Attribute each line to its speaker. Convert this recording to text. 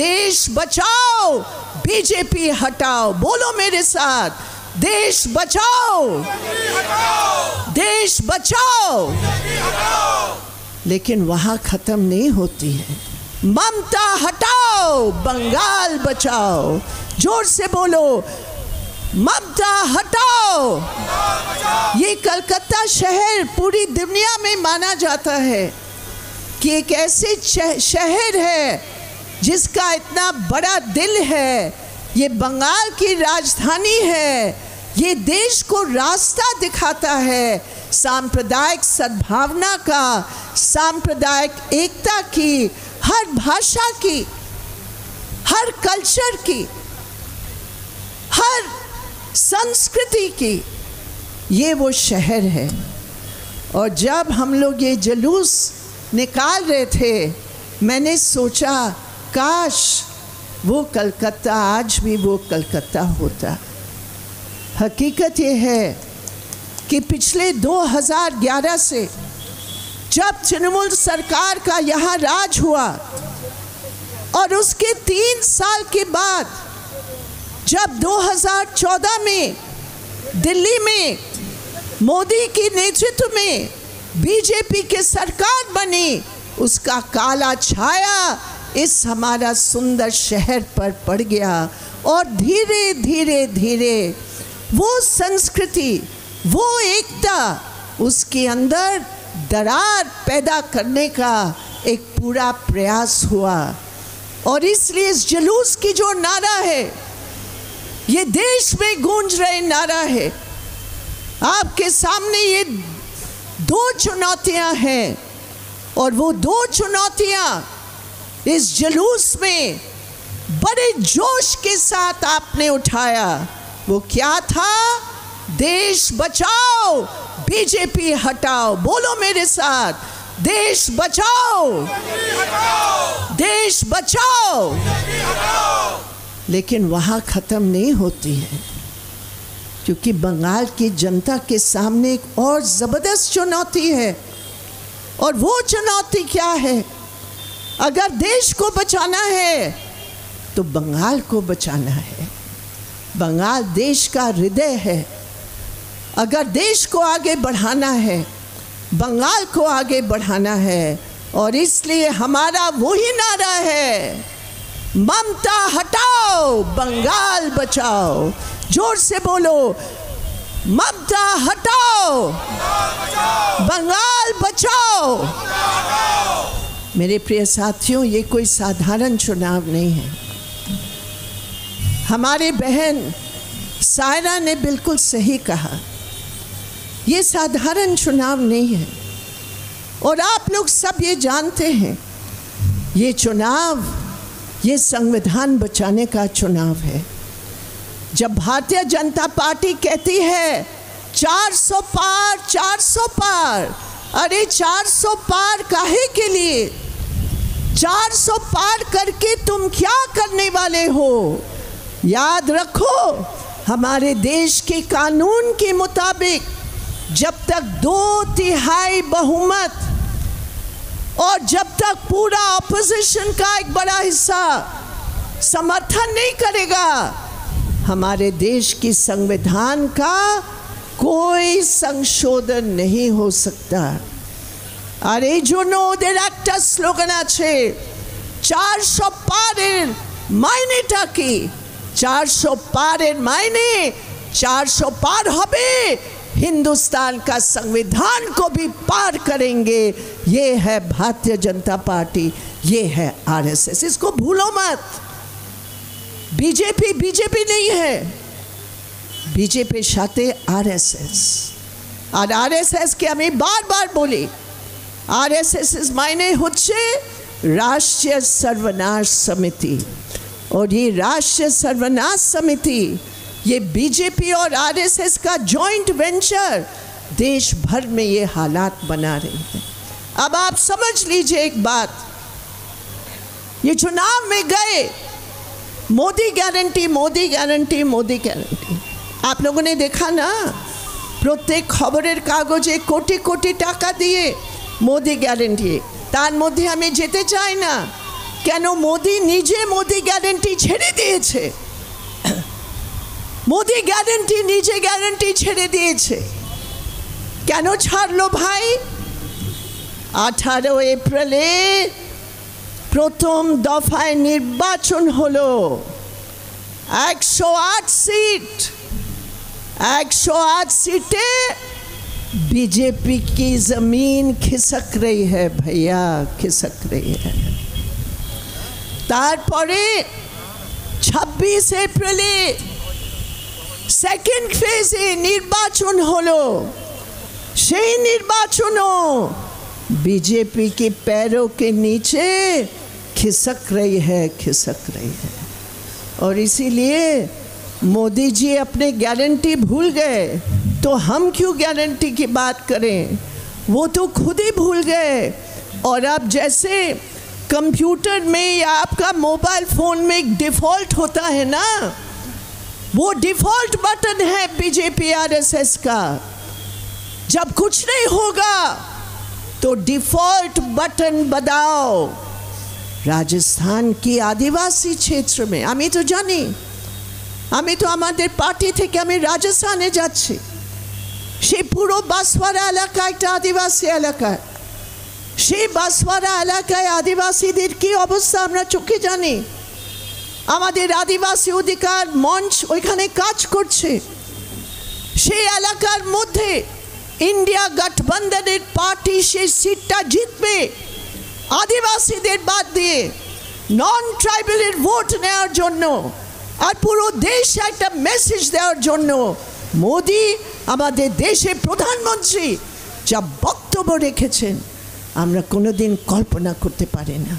Speaker 1: देश बचाओ, बीजेपी हटाओ। बोलो मेरे साथ, देश बचाओ, देश बचाओ। लेकिन वहां खत्म नहीं होती है। ममता हटाओ, बंगाल बचाओ। जोर से बोलो, ममता हटाओ। ये कलकत्ता शहर पूरी दुनिया में माना जाता है कि एक ऐसे शहर है जिसका इतना बड़ा दिल है। ये बंगाल की राजधानी है। ये देश को रास्ता दिखाता है सांप्रदायिक सद्भावना का, सांप्रदायिक एकता की, हर भाषा की, हर कल्चर की, हर संस्कृति की। ये वो शहर है। और जब हम लोग ये जुलूस निकाल रहे थे, मैंने सोचा काश वो कलकत्ता आज भी वो कलकत्ता होता। हकीकत ये है कि पिछले 2011 से जब तृणमूल सरकार का यहाँ राज हुआ और उसके 3 साल के बाद जब 2014 में दिल्ली में मोदी के नेतृत्व में बीजेपी की सरकार बनी, उसका काला छाया इस हमारा सुंदर शहर पर पड़ गया। और धीरे धीरे धीरे वो संस्कृति, वो एकता, उसके अंदर दरार पैदा करने का एक पूरा प्रयास हुआ। और इसलिए इस जुलूस की जो नारा है, ये देश में गूंज रहे नारा है। आपके सामने ये 2 चुनौतियां हैं और वो 2 चुनौतियां इस जुलूस में बड़े जोश के साथ आपने उठाया। वो क्या था? देश बचाओ, बीजेपी हटाओ। बोलो मेरे साथ, देश बचाओ, देश बचाओ। लेकिन वहाँ ख़त्म नहीं होती है, क्योंकि बंगाल की जनता के सामने एक और ज़बरदस्त चुनौती है। और वो चुनौती क्या है? अगर देश को बचाना है तो बंगाल को बचाना है। बंगाल देश का हृदय है। अगर देश को आगे बढ़ाना है, बंगाल को आगे बढ़ाना है। और इसलिए हमारा वही नारा है, ममता हटाओ, बंगाल बचाओ। जोर से बोलो, ममता हटाओ, बंगाल बचाओ। मेरे प्रिय साथियों, ये कोई साधारण चुनाव नहीं है। हमारे बहन सायरा ने बिल्कुल सही कहा, ये साधारण चुनाव नहीं है। और आप लोग सब ये जानते हैं, ये चुनाव, ये संविधान बचाने का चुनाव है। जब भारतीय जनता पार्टी कहती है 400 पार, 400 पार, अरे 400 पार काहे के लिए? 400 पार करके तुम क्या करने वाले हो? याद रखो, हमारे देश के कानून के मुताबिक जब तक 2/3 बहुमत और जब तक पूरा ऑपोजिशन का एक बड़ा हिस्सा समर्थन नहीं करेगा, हमारे देश की संविधान का कोई संशोधन नहीं हो सकता। আর এই জন্য ওদের একটা স্লোগান আছে, 400 পারের মাইনেটা কি? 400 পারের मायने 400 पार হবে, हिंदुस्तान का संविधान को भी पार करेंगे। ये है भारतीय जनता पार्टी, ये है आरएसएस। इसको भूलो मत। बीजेपी बीजेपी नहीं है, बीजेपी साथे आरएसएस। और आरएसएस के हमें बार बार बोली, आरएसएस मायने होच्छे राष्ट्रीय सर्वनाश समिति। और ये राष्ट्रीय सर्वनाश समिति, ये बीजेपी और आरएसएस का जॉइंट वेंचर देश भर में ये हालात बना रही है। अब आप समझ लीजिए एक बात, ये चुनाव में गए, Modi guarantee, Modi guarantee, Modi guarantee. आप लोगों ने देखा ना, प्रत्येक खबरेर कागजे कोटी कोटी टाका दिए मोदी ग्यारंटी। तार मध्य हमें जेते चाই না, কেন মোদি নিজে মোদি গ্যারেন্টি ছেড়ে দিয়েছে, মোদি গ্যারেন্টি নিজে গ্যারেন্টি ছেড়ে দিয়েছে। কেন ছাড়লো ভাই? 18 এপ্রিলে প্রথম দফায় নির্বাচন হলো, 108 सीट, 108 सीटें बीजेपी की जमीन खिसक रही है भैया, खिसक रही है। तारपरे 26 एप्रिले सेकेंड फेजे निर्वाचन हलो, সেই निर्वाचनों बीजेपी के पैरों के नीचे खिसक रही है, खिसक रही है। और इसीलिए मोदी जी अपने गारंटी भूल गए, तो हम क्यों गारंटी की बात करें? वो तो खुद ही भूल गए। और अब जैसे कंप्यूटर में या आपका मोबाइल फ़ोन में एक डिफ़ॉल्ट होता है ना, वो डिफ़ॉल्ट बटन है बीजेपी आरएसएस का। जब कुछ नहीं होगा तो डिफ़ॉल्ट बटन दबाओ। राजस्थान की आदिवासी क्षेत्र में आमी तो जानी, आमी तो आमादेर पार्टी थेके आमी राजस्थाने जाচ্ছি, সেই পুরো বাঁশওয়ারা এলাকা একটা আদিবাসী এলাকা। সেই বাঁশওয়ারা এলাকায় আদিবাসীদের কি অবস্থা আমরা চোখে জানি। আমাদের আদিবাসী অধিকার মঞ্চ ওইখানে কাজ করছে। সেই এলাকার মধ্যে इंडिया गठबंधन पार्टी से सीटा जीतबे, आदिवासीদের বাদ দিয়ে নন ট্রাইবালের ভোট নেওয়ার জন্য আর পুরো দেশে একটা মেসেজ দেওয়ার জন্য মোদি আমাদের দেশের প্রধানমন্ত্রী যা বক্তব্য রেখেছেন আমরা কোনোদিন কল্পনা করতে পারি না।